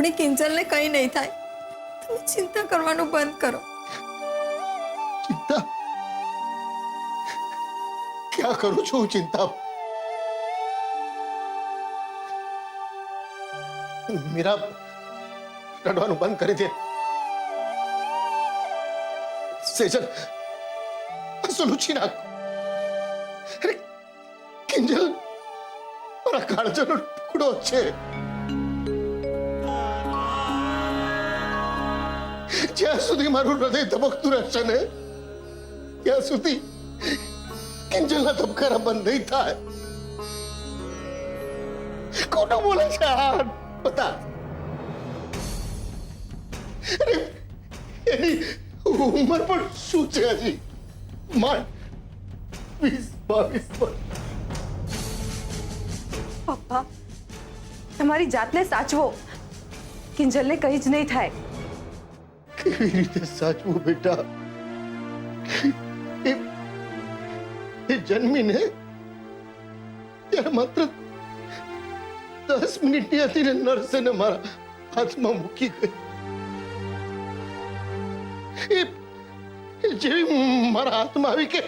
આપણી કિંજલને કંઈ નહીં થાય. તમે ચિંતા કરવાનું બંધ કરો. चिंता क्या करूं छू चिंता मीरा रडवानु बंद कर दे सेजल सुलूची ना अरे किंजल मारा काळजाનો ટુકડો છે જ્યાં સુધી મારું હૃદય ધબકતું રહેશે ને ત્યાં સુધી કિંજલના ધબકારા બંધ નહીં થાય. કોણ બોલે છે આ બતા? અરે એની ઉંમર પણ શું છે હજી? માંડ 20-22 વર્ષ. પપ્પા તમારી જાતને સાચવો. કિંજલને કંઈ જ નહીં થાય. કેવી રીતે સાચવું બેટા? એ જન્મીને ત્યારે માત્ર 10 મિનિટની હતી ને નર્સે ને મારા હાથમાં મૂકી ગઈ. એ જેવી મારા હાથમાં આવી કે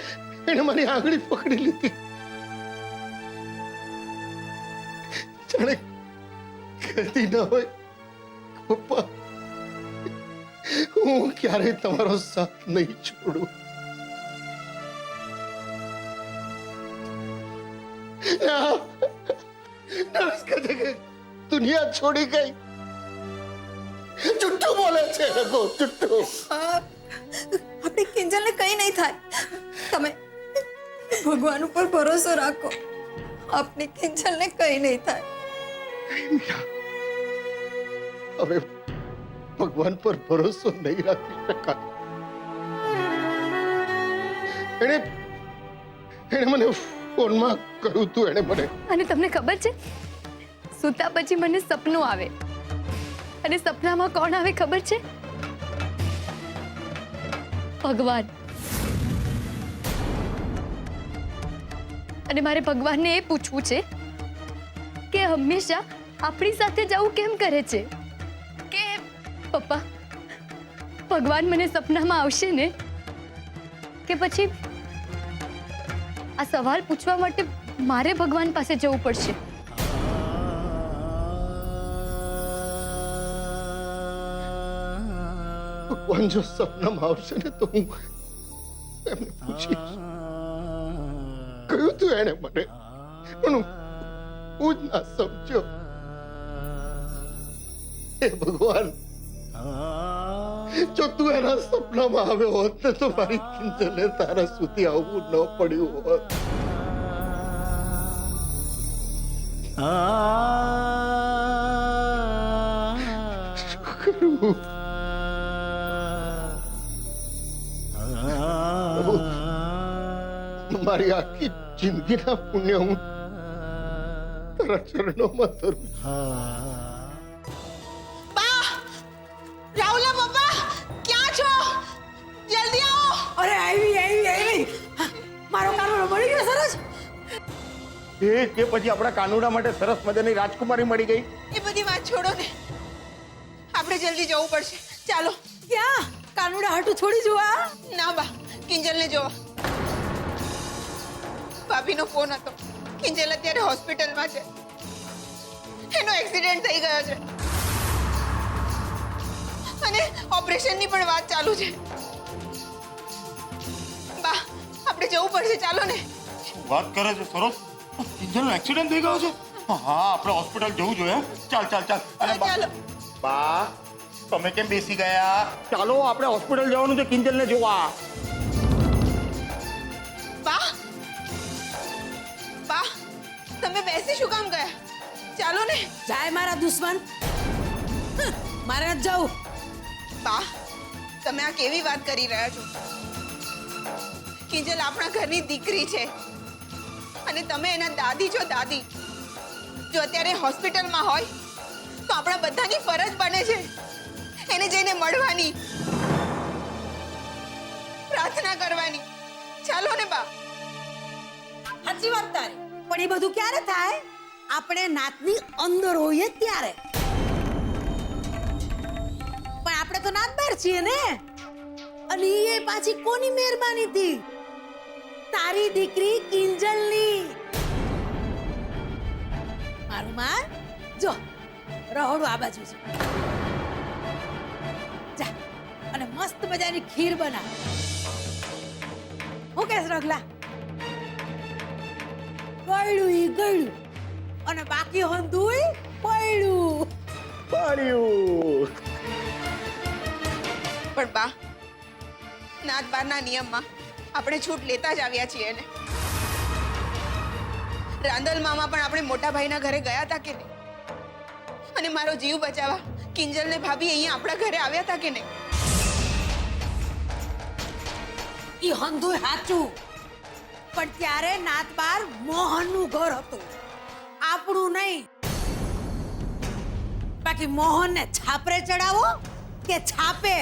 એને મારી આંગળી પકડી લીધી. જાણે કહેતી ન હોય પપ્પા હું ક્યારેય તમારો સાથ નહીં છોડું. नर्स का जगह दुनिया छोड़ी गई. चुट्टू बोले छे रघु चुट्टू. આપણી કિંજલને કંઈ નહીં થાય. તમે ભગવાન ઉપર ભરોસો રાખો. આપણી કિંજલને કંઈ નહીં થાય. मीरा હવે ભગવાન પર ભરોસો નહીં રાખી શકાય. એને મને ફોનમાં કહ્યું તું એને મને. અને તમને ખબર છે સૂતા પછી મને સપનું આવે અને સપનામાં કોણ આવે ખબર છે? ભગવાન. અને મારે ભગવાનને એ પૂછવું છે કે હંમેશા આપણી સાથે જવું કેમ કરે છે? કે પપ્પા ભગવાન મને સપનામાં આવશે ને કે પછી આ સવાલ પૂછવા માટે મારે ભગવાન પાસે જવું પડશે? ભગવાન જો સપનામાં આવશે ને તો હું એમને પૂછીશ કહ્યું તું એને મને પણ હું જ ના સમજ્યો. હે ભગવાન જો તું એના સપનામાં આવ્યો હોત ને તો મારી કિંજલે તારા સુધી આવવું ન પડ્યું હોત. શું કરું? મારી આખી જિંદગીના પુણ્ય હું તારા ચરણોમાં ધરું. રાહુલા પપ્પા ક્યાં છો? જલ્દી આવો. અરે આવી મારો કાનુડો મળી ગયો સરસ. એ કે પછી આપણા કાનુડા માટે સરસ મજાની રાજકુમારી મળી ગઈ. એ બધી વાત છોડો ને, આપણે જલ્દી જવું પડશે. ચાલો. ક્યાં? કાનુડા હાટુ છોડી જોવા? ના બા, કિંજલને જોવા. ભાભીનો ફોન હતો. કિંજલ અત્યારે હોસ્પિટલમાં છે. એનો એક્સિડન્ટ થઈ ગયો છે અને ઓપરેશનની પણ વાત ચાલુ છે. બા આપણે જવું પડશે. ચાલો ને. શું વાત કરે છે સરસ? કિંજલનો એક્સિડન્ટ થઈ ગયો છે? હા આપણે હોસ્પિટલ જવું જોઈએ. ચાલ ચાલ ચાલ. અને ચાલો. બા તમે કેમ બેસી ગયા? ચાલો આપણે હોસ્પિટલ જવાનું છે કિંજલને જોવા. બા બા તમે બેસી શું કામ ગયા? ચાલો ને. જાય મારા દુશ્મન. મારે નથી જવું. બા તમે આ કેવી વાત કરી રહ્યા છો? કિંજલ આપણા ઘરની દીકરી છે અને તમે એના દાદી છો. દાદી જો અત્યારે હોસ્પિટલમાં હોય તો આપણા બધાની ફરજ બને છે એને જઈને મળવાની, પ્રાર્થના કરવાની. ચાલો ને બા. સાચી વાત તારી, પણ એ બધું ક્યારે થાય? આપણે નાતની અંદર હોઈએ ત્યારે. તો નાતબાર છીએ ને. અને એ પાછી કોની મહેરબાની થી? તારી દીકરી કિંજલની. મારું માન જો રહોડું આ બાજુ છે. જા અને મસ્ત મજાની ખીર બના. હું કેસ રગલા? ગળ્યું ઈ ગળ્યું અને બાકી હંધુય પડ્યું. પણ બા, નાત બારના નિયમમાં આપણે છૂટ લેતા જ આવ્યા છીએ ને. રાંદલ મામા પણ આપણે મોટા ભાઈના ઘરે ગયા હતા કે નહીં? અને મારો જીવ બચાવવા કિંજલ ને ભાભી અહીંયા આપણા ઘરે આવ્યા હતા કે નહીં? ઈ હંધુય સાચું, પણ ત્યારે નાતબાર મોહનનું ઘર હતું, આપણું નહીં. બાકી મોહનને છાપરે ચડાવો કે છાપે,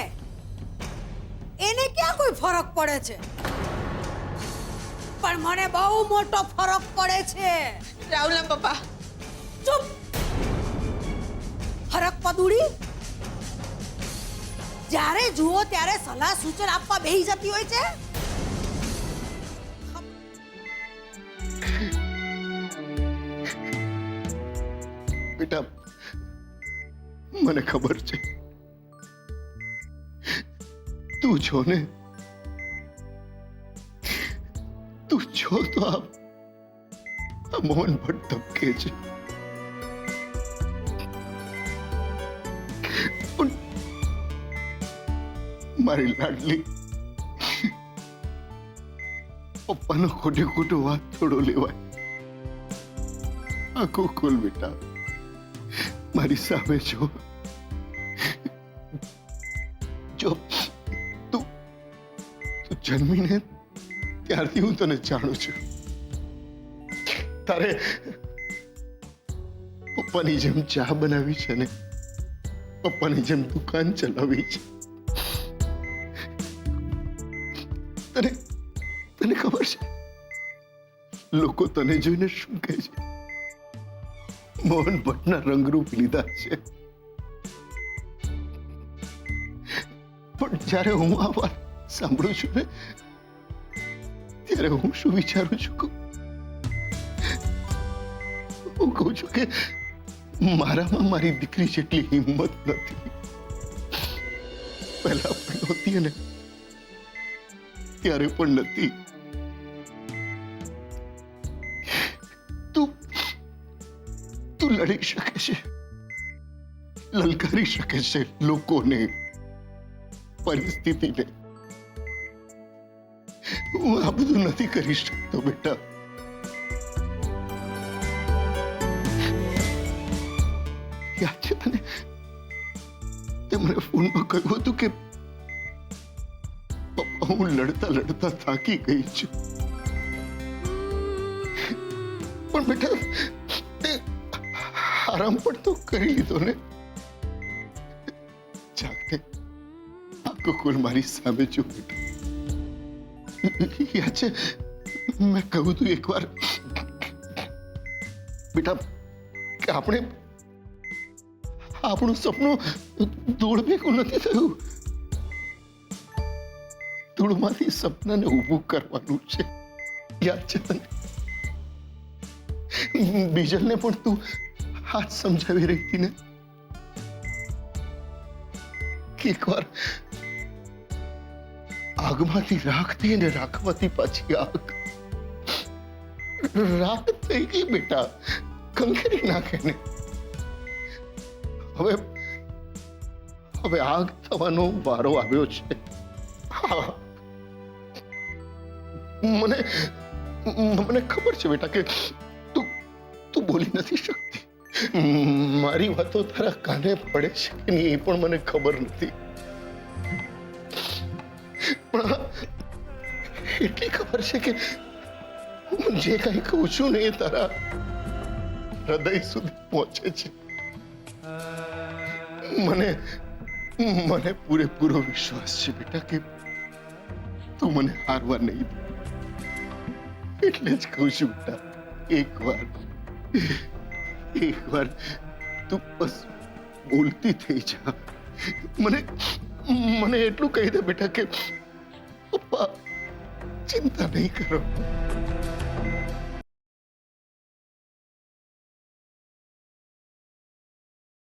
એને ક્યાં કોઈ ફરક પડે છે? પણ મને બહુ મોટો ફરક પડે છે. રાહુલના પપ્પા, ચૂપ. ફરક પદુડી જ્યારે જુઓ ત્યારે સલાહ સૂચન આપવા બેહી જતી હોય છે. બેટા, મને ખબર છે તું જો ને, તું જો તો આ મોહન ભટ્ટ ધબકે છે. પણ મારી લાડલી પપ્પાનો ખોટે ખોટો વાત થોડો લેવાય. આખો ખોલ બેટા, મારી સામે જો. જો તું જન્મીને ત્યારથી હું તને જાણું છું. તારે પપ્પાની જેમ ચા બનાવી છે ને પપ્પાની જેમ દુકાન ચલાવી છે. તને તને ખબર છે લોકો તને જોઈને શું કહે છે? મોહન ભટ્ટના રંગરૂપ લીધા છે. પણ જ્યારે હું આ વાત સાંભળું છું ને ત્યારે હું શું વિચારું છું? હું કહું છું કે મારામાં મારી દીકરી જેટલી હિંમત નથી. પહેલા પણ નહોતી અને ત્યારે પણ નથી. તું લડી શકે છે, લલકારી શકે છે લોકોને, પરિસ્થિતિને. હું આ બધું નથી કરી શકતો બેટા. યાદ છે તને તે મને ફોનમાં કહ્યું હતું કે પપ્પા હું લડતા લડતા થાકી ગઈ છું. પણ બેટા આરામ પણ તો કરી લીધો ને. જાગને આખો ખોલ મારી સામે જો બેટા. યાદ છે મેં કહ્યું તું એકવાર બેટા કે આપણું સપનું ધૂળ ભેગું નથી થયું. ધૂળમાંથી સપનાને ઊભું કરવાનું છે. યાદ છે તને? બીજલને પણ તું હાથ સમજાવી રહી હતી ને કે એકવાર આગમાંથી રાખ થઈ ને રાખવાથી પાછી આગ. રાખ થઈ ગઈ બેટા, કંખેરી નાખે ને. હવે આગ થવાનો વારો આવ્યો છે. મને ખબર છે બેટા કે તું બોલી નથી શકતી. મારી વાતો તારા કાને પડે છે કે નહીં એ પણ મને ખબર નથી. પણ એટલી ખબર છે કે હું જે કઈ કહું છું ને એ તારા હૃદય સુધી પહોંચે છે. મને પૂરેપૂરો વિશ્વાસ છે બેટા કે તું મને હારવા નહીં દે. એટલે જ કહું છું બેટા, એકવાર તું બસ બોલતી થઈ જા. મને એટલું કહી દે બેટા કે પપ્પા ચિંતા નહીં કરો